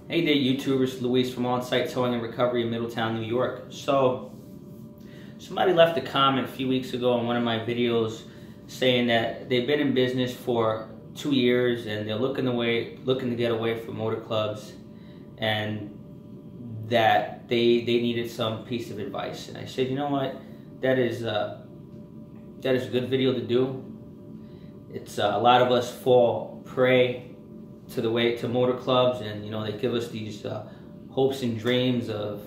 Hey there, YouTubers. Luis from On-Site Towing and Recovery in Middletown, New York. So, somebody left a comment a few weeks ago on one of my videos saying that they've been in business for 2 years and they're looking to get away from motor clubs, and that they needed some piece of advice. And I said, you know what, that is a good video to do. It's a lot of us fall prey to motor clubs, and they give us these hopes and dreams of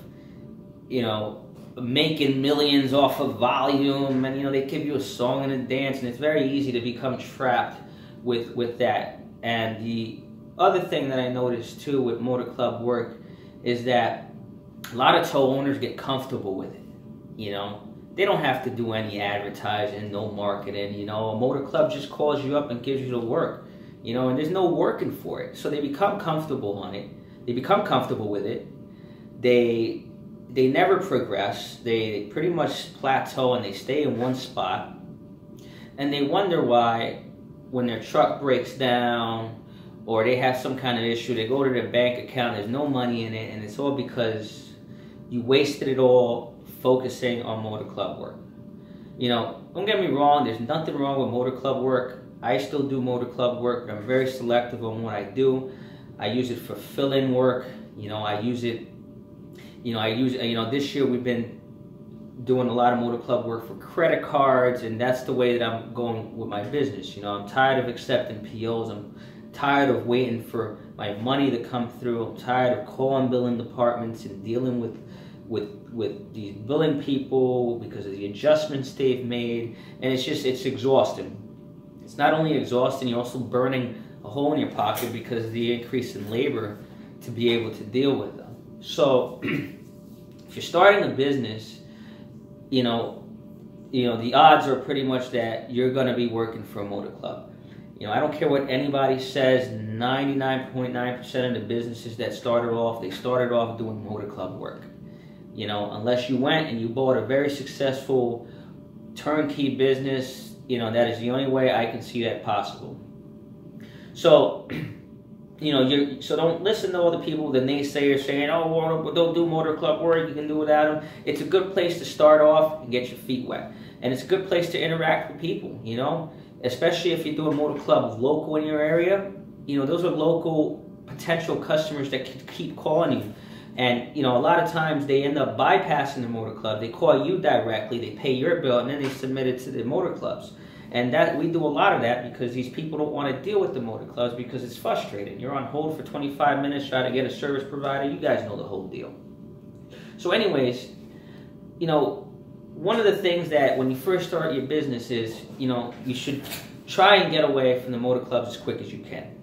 making millions off of volume, and they give you a song and a dance, and it's very easy to become trapped with that. And the other thing that I noticed too with motor club work is that a lot of tow owners get comfortable with it. They don't have to do any advertising, no marketing. A motor club just calls you up and gives you the work. And there's no working for it. So they become comfortable on it. They become comfortable with it. They never progress. They pretty much plateau and they stay in one spot. And they wonder why, when their truck breaks down or they have some kind of issue, they go to their bank account, there's no money in it, and it's all because you wasted it all focusing on motor club work. Don't get me wrong, there's nothing wrong with motor club work. I still do motor club work, but I'm very selective on what I do. I use it for fill-in work. This year we've been doing a lot of motor club work for credit cards, and that's the way that I'm going with my business. I'm tired of accepting POs. I'm tired of waiting for my money to come through. I'm tired of calling billing departments and dealing with these billing people because of the adjustments they've made, and it's exhausting. It's not only exhausting, you're also burning a hole in your pocket because of the increase in labor to be able to deal with them. So if you're starting a business, the odds are pretty much that you're going to be working for a motor club. I don't care what anybody says, 99.9% of the businesses that started off doing motor club work. Unless you went and you bought a very successful turnkey business, that is the only way I can see that possible. So, so don't listen to all the people, the naysayers saying, oh, well, don't do motor club work, you can do without them. It's a good place to start off and get your feet wet. And it's a good place to interact with people, especially if you do a motor club local in your area. Those are local potential customers that keep calling you. And, a lot of times they end up bypassing the motor club. They call you directly, they pay your bill, and then they submit it to the motor clubs. And we do a lot of that because these people don't want to deal with the motor clubs because it's frustrating. You're on hold for 25 minutes trying to get a service provider. You guys know the whole deal. So anyways, one of the things that when you first start your business is, you should try and get away from the motor clubs as quick as you can.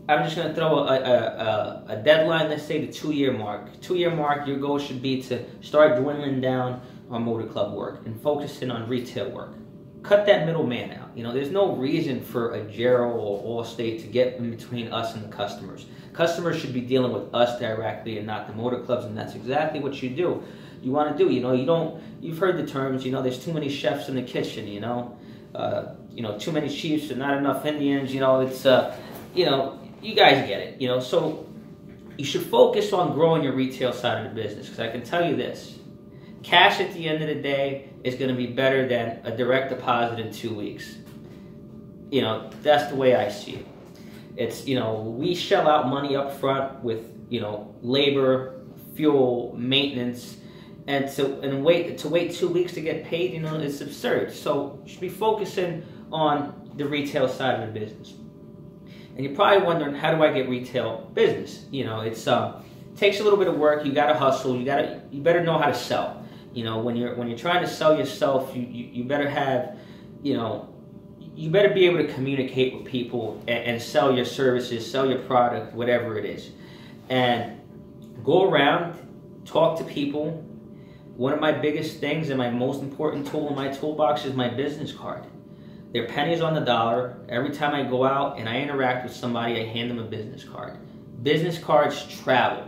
I'm just going to throw a deadline, let's say the 2-year mark. 2-year mark, your goal should be to start dwindling down on motor club work and focusing on retail work. Cut that middleman out. There's no reason for a Gero or Allstate to get in between us and the customers. Customers should be dealing with us directly and not the motor clubs, and that's exactly what you do. You want to do. You've heard the terms. There's too many chefs in the kitchen. Too many chiefs and not enough Indians. It's you guys get it. So you should focus on growing your retail side of the business, because I can tell you this. Cash at the end of the day is going to be better than a direct deposit in 2 weeks. That's the way I see it. It's, we shell out money up front with, labor, fuel, maintenance, and wait 2 weeks to get paid, it's absurd. So you should be focusing on the retail side of the business. And you're probably wondering, how do I get retail business? It takes a little bit of work. You got to hustle. You better know how to sell. When you're trying to sell yourself, you better have, you better be able to communicate with people and sell your services, sell your product, whatever it is. And go around, talk to people. One of my biggest things and my most important tool in my toolbox is my business card. They're pennies on the dollar. Every time I go out and I interact with somebody, I hand them a business card. Business cards travel,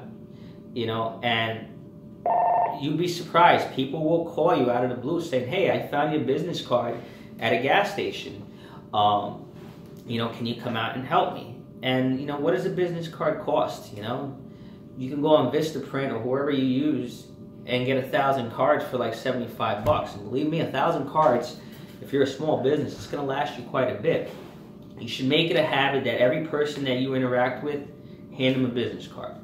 and you'd be surprised. People will call you out of the blue saying, hey, I found your business card at a gas station. Can you come out and help me? And you know, what does a business card cost? You know, you can go on Vistaprint or whoever you use and get 1,000 cards for like $75. And believe me, 1,000 cards, if you're a small business, it's going to last you quite a bit. You should make it a habit that every person that you interact with, hand them a business card.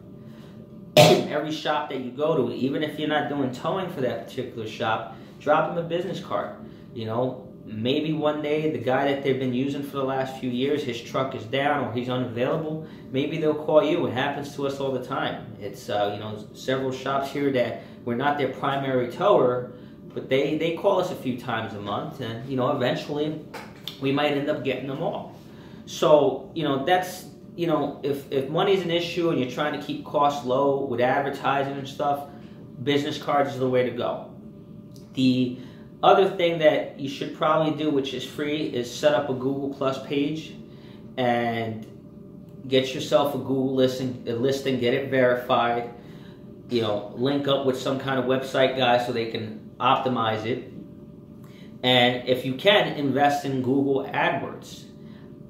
Every shop that you go to, even if you're not doing towing for that particular shop, drop them a business card. You know, maybe one day the guy that they've been using for the last few years, his truck is down or he's unavailable. Maybe they'll call you. It happens to us all the time. It's you know, several shops here that we're not their primary tower, but they call us a few times a month, and you know, eventually we might end up getting them all. So you know, that's, you know, if money's an issue and you're trying to keep costs low with advertising and stuff, business cards is the way to go. The other thing that you should probably do, which is free, is set up a Google Plus page and get yourself a Google listing, get it verified. You know, link up with some kind of website guy so they can optimize it. And if you can, invest in Google AdWords.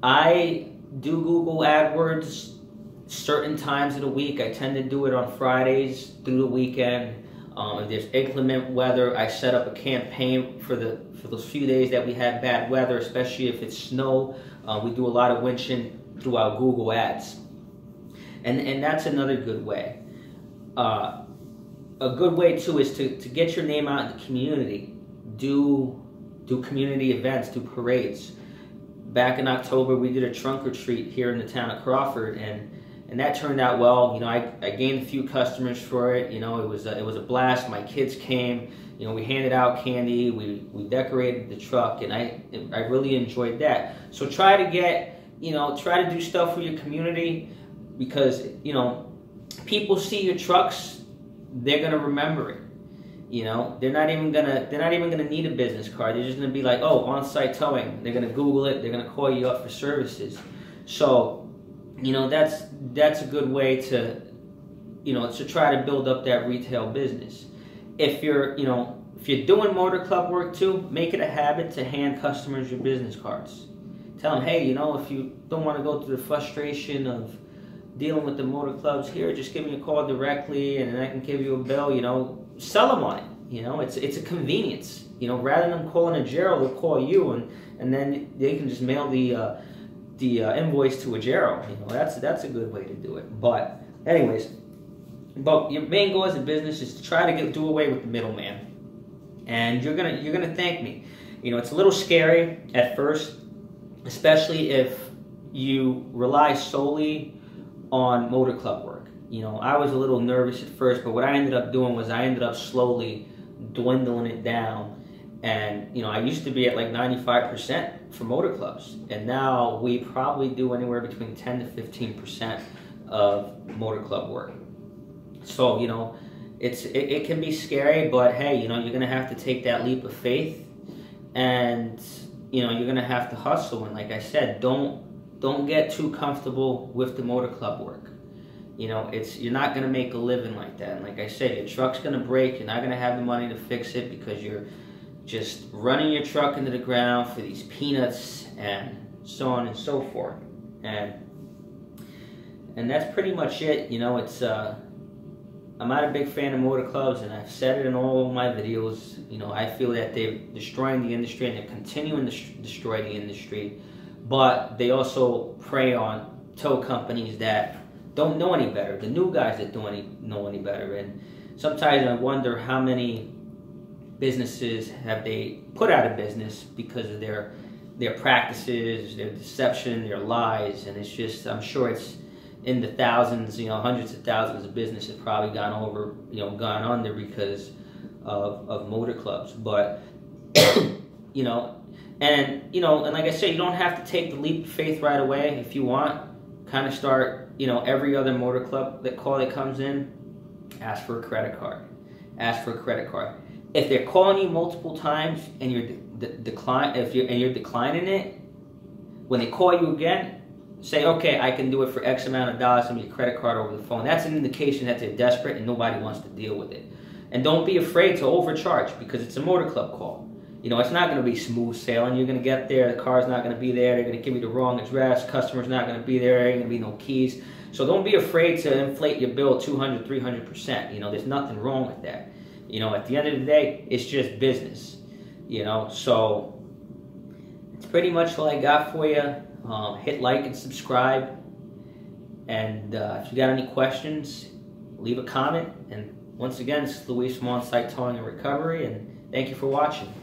I do Google AdWords certain times of the week. I tend to do it on Fridays through the weekend. If there's inclement weather, I set up a campaign for those few days that we have bad weather, especially if it's snow. We do a lot of winching through our Google Ads. And that's another good way. A good way too is to get your name out in the community. Do community events, do parades. Back in October, we did a trunk or treat here in the town of Crawford, and that turned out well. You know, I gained a few customers for it. You know, it was a blast. My kids came. You know, we handed out candy. We decorated the truck, and I really enjoyed that. So try to do stuff for your community, because you know, people see your trucks, they're gonna remember it. You know, they're not even gonna need a business card. They're just gonna be like, oh, on-site towing. They're gonna Google it. They're gonna call you up for services. So, you know, that's a good way to, you know, to try to build up that retail business. If you're doing motor club work too, make it a habit to hand customers your business cards. Tell them, hey, you know, if you don't want to go through the frustration of dealing with the motor clubs here, just give me a call directly, and then I can give you a bill. You know, sell them on it. You know, it's a convenience. You know, rather than calling a Gero, they'll call you, and then they can just mail the invoice to a Gero. You know, that's a good way to do it. But anyways, but your main goal as a business is to try to do away with the middleman, and you're gonna thank me. You know, it's a little scary at first, especially if you rely solely on motor club work. You know, I was a little nervous at first, but what I ended up doing was I ended up slowly dwindling it down. And, you know, I used to be at like 95% for motor clubs, and now we probably do anywhere between 10 to 15% of motor club work. So, you know, it can be scary, but hey, you know, you're gonna have to take that leap of faith, and you know, you're gonna have to hustle. And like I said, don't get too comfortable with the motor club work. You know, you're not gonna make a living like that. And like I said, your truck's gonna break. You're not gonna have the money to fix it because you're just running your truck into the ground for these peanuts and so on and so forth. And that's pretty much it. You know, I'm not a big fan of motor clubs, and I've said it in all of my videos. You know, I feel that they're destroying the industry, and they're continuing to destroy the industry. But they also prey on tow companies that don't know any better, the new guys that don't know any better. And sometimes I wonder how many businesses have they put out of business because of their practices, their deception, their lies. And it's just, I'm sure it's in the thousands, you know, hundreds of thousands of businesses probably gone under because of motor clubs. But you know, and like I said, you don't have to take the leap of faith right away. If you want, kind of start, you know, every other motor club that comes in, ask for a credit card. Ask for a credit card. If they're calling you multiple times and you're declining it, when they call you again, say, okay, I can do it for X amount of dollars, and your credit card over the phone. That's an indication that they're desperate and nobody wants to deal with it. And don't be afraid to overcharge, because it's a motor club call. You know, it's not going to be smooth sailing. You're going to get there, the car's not going to be there, they're going to give you the wrong address, customer's not going to be there ain't going to be no keys. So don't be afraid to inflate your bill 200, 300%. You know, there's nothing wrong with that. You know, at the end of the day, it's just business. You know, so it's pretty much all I got for you. Hit like and subscribe. And if you got any questions, leave a comment. And once again, this is Luis from On-Site Towing and Recovery, and thank you for watching.